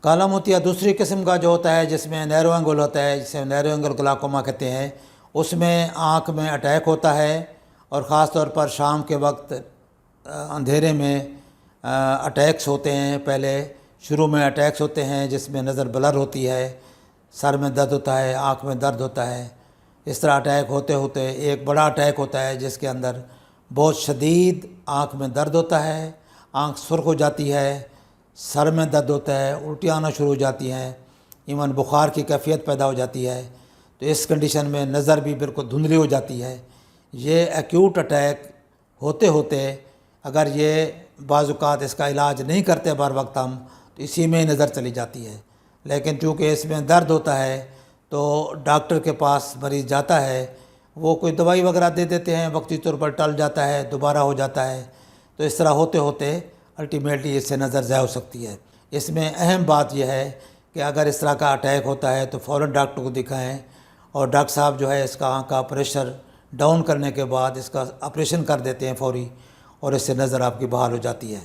کالا موتیا دوسری قسم کا جو ہوتا ہے جس میں نیرو اینگل ہوتا ہے، جسے نیرو اینگل گلاکوما کہتے ہیں، اس میں آنکھ میں اٹیک ہوتا ہے، اور خاص طور پر شام کے وقت اندھیرے میں اٹیکس ہوتے ہیں۔ پہلے شروع میں اٹیکس ہوتے ہیں جس میں نظر بلر ہوتی ہے، سر میں درد ہوتا ہے، آنکھ میں درد ہوتا ہے۔ اس طرح اٹیک ہوتے ہوتے ایک بڑا اٹیک ہوتا ہے جس کے اندر بہت شدید آنکھ میں درد ہوتا ہے، آنکھ سرخ ہو جاتی ہے، سر میں درد ہوتا ہے، الٹیاں آنا شروع ہو جاتی ہیں، ایون بخار کی کیفیت پیدا ہو جاتی ہے۔ تو اس کنڈیشن میں نظر بھی بالکل دھندلی ہو جاتی ہے۔ یہ ایکیوٹ اٹیک ہوتے ہوتے اگر یہ بعض اوقات اس کا علاج نہیں کرتے بر وقت ہم، تو اسی میں ہی نظر چلی جاتی ہے۔ لیکن چونکہ اس میں درد ہوتا ہے تو ڈاکٹر کے پاس مریض جاتا ہے، وہ کوئی دوائی وغیرہ دے دیتے ہیں، وقتی طور پر ٹل جاتا ہے، دوبارہ ہو جاتا ہے۔ تو اس طرح ہوتے ہوتے الٹیمیٹلی اس سے نظر ضائع ہو سکتی ہے۔ اس میں اہم بات یہ ہے کہ اگر اس طرح کا اٹیک ہوتا ہے تو فوراً ڈاکٹر کو دکھائیں، اور ڈاکٹر صاحب جو ہے اس کا آنکھ کا پریشر ڈاؤن کرنے کے بعد اس کا آپریشن کر دیتے ہیں فوری، اور اس سے نظر آپ کی بحال ہو جاتی ہے۔